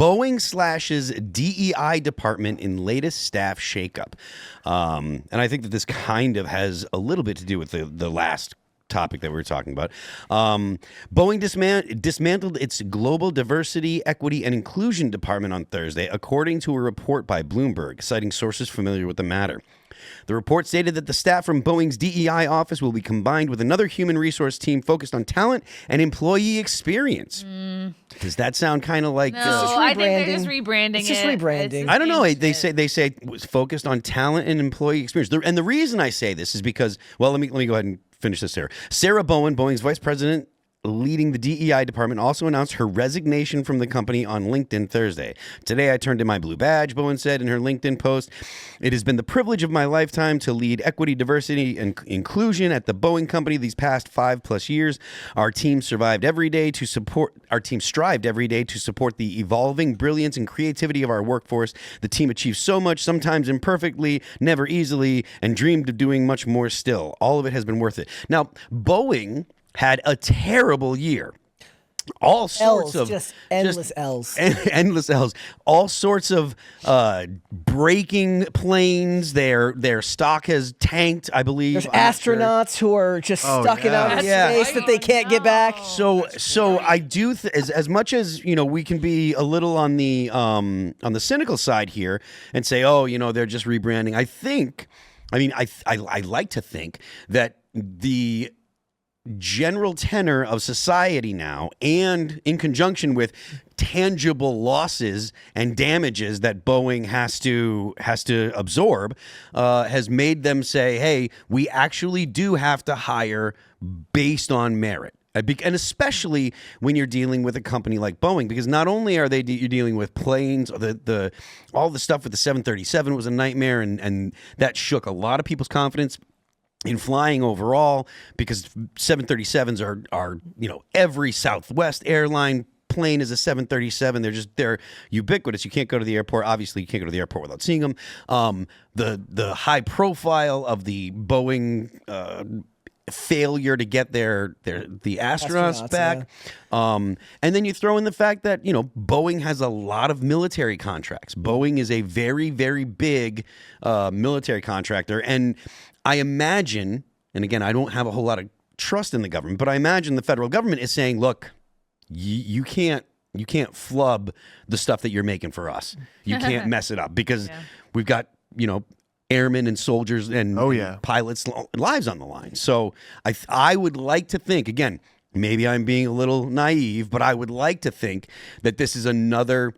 Boeing slashes DEI department in latest staff shakeup. And I think that this kind of has a little bit to do with the last topic that we were talking about. Boeing dismantled its global diversity, equity, and inclusion department on Thursday, according to a report by Bloomberg, citing sources familiar with the matter. The report stated that the staff from Boeing's DEI office will be combined with another human resource team focused on talent and employee experience. Does that sound kind of like... No, I think they're just rebranding It's just rebranding. I don't know. They say it was focused on talent and employee experience. And the reason I say this is because, well, let me go ahead and finish this here. Sarah Bowen, Boeing's vice president leading the DEI department, also announced her resignation from the company on LinkedIn Thursday. Today, I turned in my blue badge, Bowen said in her LinkedIn post. It has been the privilege of my lifetime to lead equity, diversity, and inclusion at the Boeing company these past 5+ years. Our team strived every day to support the evolving brilliance and creativity of our workforce. The team achieved so much, sometimes imperfectly, never easily, and dreamed of doing much more still. All of it has been worth it. Now, Boeing had a terrible year. All sorts of endless L's. Endless L's. All sorts of breaking planes. Their stock has tanked, I believe. There's astronauts who are just stuck in outer space that they can't get back. So I do as much as we can be a little on the cynical side here and say, they're just rebranding. I like to think that the general tenor of society now, and in conjunction with tangible losses and damages that Boeing has to absorb, has made them say, hey, we actually do have to hire based on merit. And especially when you're dealing with a company like Boeing, because not only are you're dealing with planes, all the stuff with the 737 was a nightmare, and that shook a lot of people's confidence in flying overall, because 737s are every Southwest airline plane is a 737. They're ubiquitous. You can't go to the airport. Obviously, you can't go to the airport without seeing them. The high profile of the Boeing failure to get the astronauts back. Yeah. And then you throw in the fact that, Boeing has a lot of military contracts. Boeing is a very, very big military contractor. And I imagine, and again, I don't have a whole lot of trust in the government, but I imagine the federal government is saying, look, you can't flub the stuff that you're making for us. You can't mess it up, because we've got, airmen and soldiers and pilots' lives on the line. So I would like to think, again, maybe I'm being a little naive, but I would like to think that this is another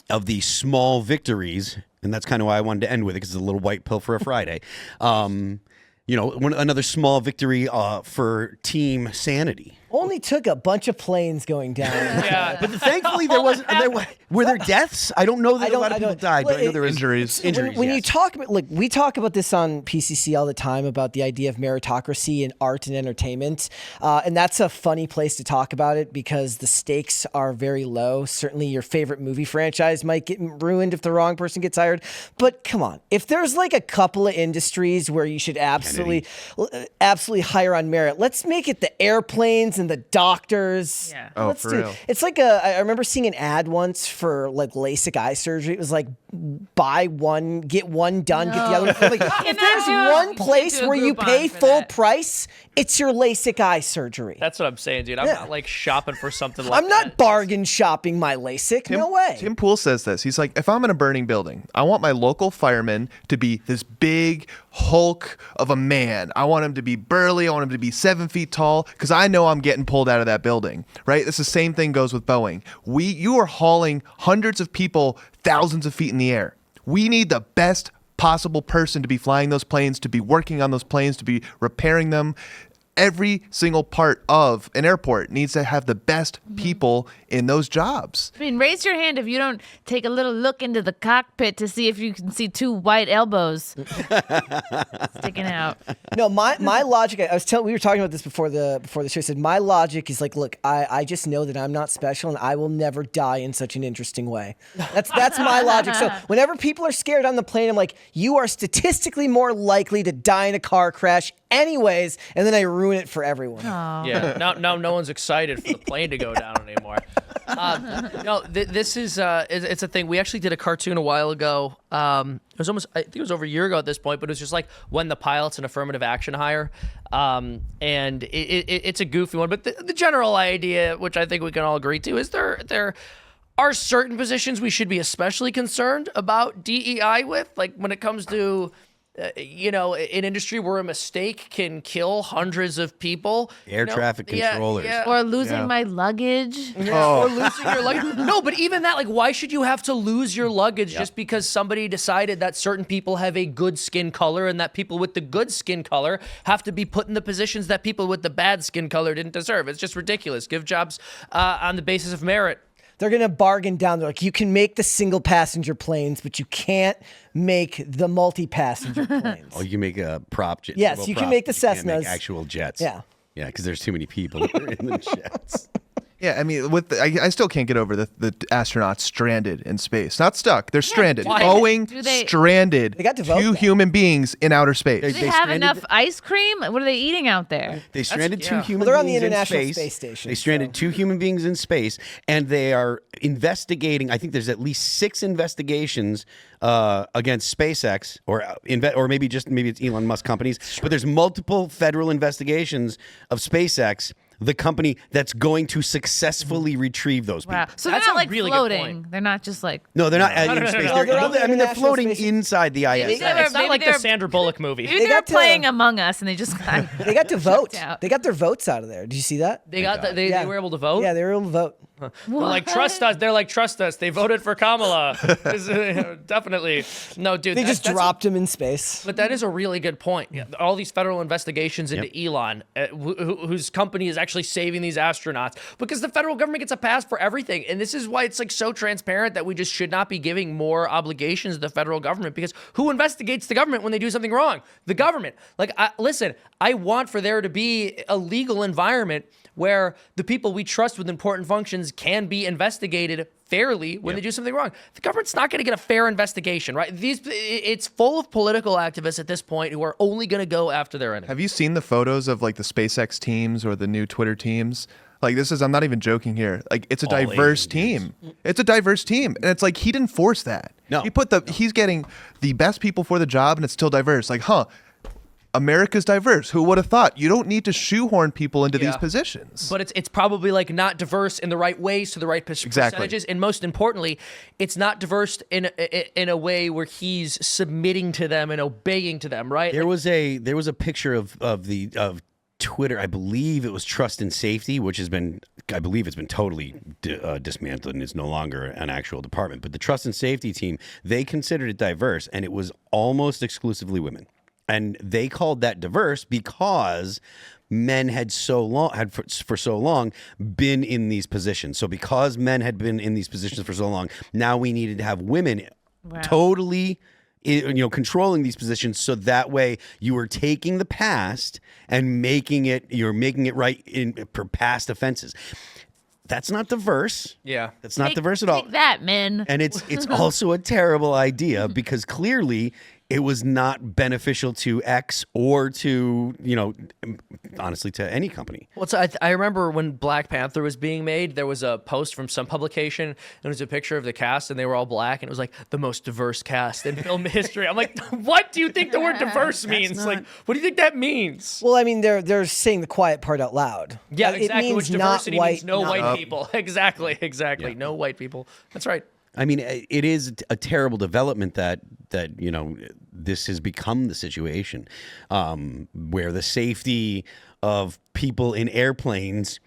of the small victories, and that's kind of why I wanted to end with it, because it's a little white pill for a Friday. Another small victory for team sanity. Only took a bunch of planes going down. Yeah. But thankfully were there deaths? I don't know that a lot of people died, but I know there were injuries. When you talk about, we talk about this on PCC all the time about the idea of meritocracy in art and entertainment. And that's a funny place to talk about it, because the stakes are very low. Certainly your favorite movie franchise might get ruined if the wrong person gets hired. But come on, if there's like a couple of industries where you should absolutely hire on merit, let's make it the airplanes and the doctors. Yeah. Oh, for real. It's like I remember seeing an ad once for like LASIK eye surgery. It was like, buy one, get one done, get the other one. Like, if there's one place where you pay full price, it's your LASIK eye surgery. That's what I'm saying, dude. I'm not like shopping for something like that. I'm not bargain shopping my LASIK. No way. Tim Pool says this. He's like, if I'm in a burning building, I want my local fireman to be this big hulk of a man. I want him to be burly. I want him to be 7 feet tall, because I know I'm getting pulled out of that building, right? It's the same thing goes with Boeing. You are hauling hundreds of people thousands of feet in the air. We need the best possible person to be flying those planes, to be working on those planes, to be repairing them. Every single part of an airport needs to have the best people in those jobs. I mean, raise your hand if you don't take a little look into the cockpit to see if you can see two white elbows sticking out. No, my logic. We were talking about this before the show. I said my logic is like, look, I just know that I'm not special, and I will never die in such an interesting way. That's my logic. So whenever people are scared on the plane, I'm like, you are statistically more likely to die in a car crash anyways, and then I ruin it for everyone. Aww. Yeah, now no one's excited for the plane to go down anymore. This is it's a thing. We actually did a cartoon a while ago. It was almost, I think it was over a year ago at this point, but it was just like when the pilot's an affirmative action hire. And it's a goofy one, but the general idea, which I think we can all agree to, is there are certain positions we should be especially concerned about DEI with, like when it comes to an industry where a mistake can kill hundreds of people. Air traffic controllers. Or losing my luggage. Or losing your luggage. No, but even that, like, why should you have to lose your luggage just because somebody decided that certain people have a good skin color and that people with the good skin color have to be put in the positions that people with the bad skin color didn't deserve? It's just ridiculous. Give jobs on the basis of merit. They're going to bargain down. They're like, you can make the single passenger planes, but you can't make the multi-passenger planes. Oh, you can make a prop jet. Yes, well, you can props, make the but you can't make Cessnas. actual jets. Yeah. Yeah, because there's too many people that are in the jets. Yeah, I mean, I still can't get over the astronauts stranded in space. Not stuck. They're stranded. why? Boeing stranded They got to vote two that. human beings in outer space. Do they have stranded enough ice cream? What are they eating out there? They stranded two human Well, they're on the beings in International space. Space Station, They stranded two human beings in space, and they are investigating. I think there's at least 6 investigations against SpaceX, or maybe it's Elon Musk companies. But there's multiple federal investigations of SpaceX, the company that's going to successfully retrieve those people. Wow. So That's they're a not like really good floating. point. They're not just like. No, they're not in no, space. no. They're on the I mean, they're International floating Space Station. inside the ISS. Yeah, It's not maybe like the they're- Sandra Bullock movie. Maybe they're got to- playing Among Us and they just got. They got to vote. checked out. They got their votes out of there. Did you see that? They they were able to vote. Yeah, they were able to vote. They're like, trust us. They're like, trust us. They voted for Kamala. Definitely. No, dude. They just dropped him in space. But that is a really good point. Yeah, all these federal investigations into Elon, whose company is actually saving these astronauts, because the federal government gets a pass for everything. And this is why it's like so transparent that we just should not be giving more obligations to the federal government, because who investigates the government when they do something wrong? The government. Like, listen, I want for there to be a legal environment where the people we trust with important functions can be investigated fairly when they do something wrong. The government's not going to get a fair investigation, right? It's full of political activists at this point who are only going to go after their enemy. Have you seen the photos of like the SpaceX teams or the new Twitter teams? Like I'm not even joking here. Like it's a diverse team. It's a diverse team. And it's like he didn't force that. No. He's getting the best people for the job and it's still diverse. Like, America's diverse. Who would have thought? You don't need to shoehorn people into these positions. But it's probably like not diverse in the right ways to the right percentages, and most importantly, it's not diverse in a way where he's submitting to them and obeying to them, right? There was a picture of Twitter. I believe it was Trust and Safety, which has been, I believe it's been totally dismantled and is no longer an actual department. But the Trust and Safety team, they considered it diverse, and it was almost exclusively women. And they called that diverse because men had for so long been in these positions. So because men had been in these positions for so long, now we needed to have women totally controlling these positions, so that way you were taking the past and making it right for past offenses. That's not diverse. Yeah. That's not diverse at all. Take that, men. And it's also a terrible idea because clearly it was not beneficial to X or to, honestly, to any company. Well, so I remember when Black Panther was being made, there was a post from some publication, and it was a picture of the cast, and they were all black, and it was like the most diverse cast in film history. I'm like, what do you think the word diverse means? Like, what do you think that means? Well, I mean, they're saying the quiet part out loud. Yeah, It exactly. means Which not diversity means no not- white people. Exactly. Yeah. No white people. That's right. I mean, it is a terrible development that this has become the situation where the safety of people in airplanes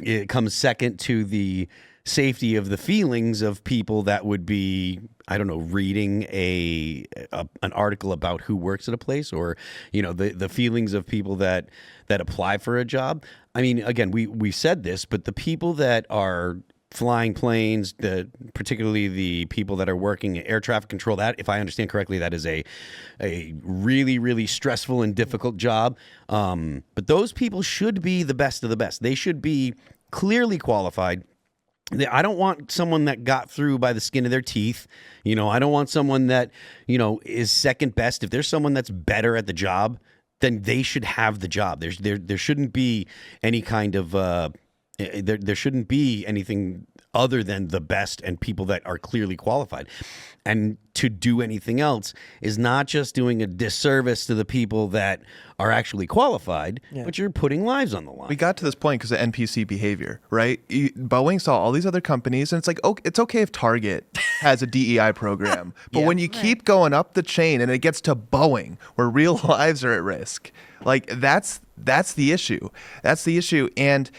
it comes second to the safety of the feelings of people that would be, I don't know, reading an article about who works at a place, or the feelings of people that apply for a job. I mean, again, we said this, but the people that are flying planes, particularly the people that are working in air traffic control, that, if I understand correctly, that is a really, really stressful and difficult job. But those people should be the best of the best. They should be clearly qualified. I don't want someone that got through by the skin of their teeth. I don't want someone that, is second best. If there's someone that's better at the job, then they should have the job. There shouldn't be any kind of there shouldn't be anything other than the best and people that are clearly qualified. And to do anything else is not just doing a disservice to the people that are actually qualified, but you're putting lives on the line. We got to this point because of NPC behavior, right? Boeing saw all these other companies, and it's like, oh, it's okay if Target has a DEI program. But when you keep going up the chain and it gets to Boeing, where real lives are at risk, like that's the issue. That's the issue. And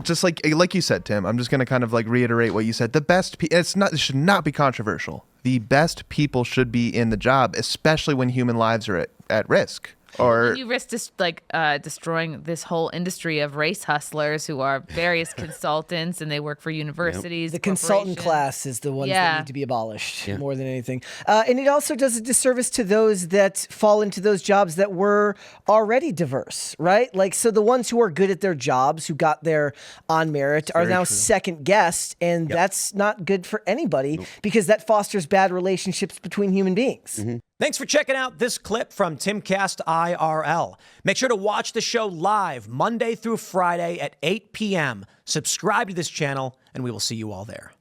just like you said, Tim, I'm just going to kind of like reiterate what you said. The best, it should not be controversial. The best people should be in the job, especially when human lives are at risk. Or you risk destroying this whole industry of race hustlers who are various consultants, and they work for universities. The consultant class is the ones that need to be abolished more than anything. And it also does a disservice to those that fall into those jobs that were already diverse, right? Like, so the ones who are good at their jobs, who got there on merit, are now second guessed, and that's not good for anybody because that fosters bad relationships between human beings. Thanks for checking out this clip from Timcast IRL. Make sure to watch the show live Monday through Friday at 8 p.m. Subscribe to this channel, and we will see you all there.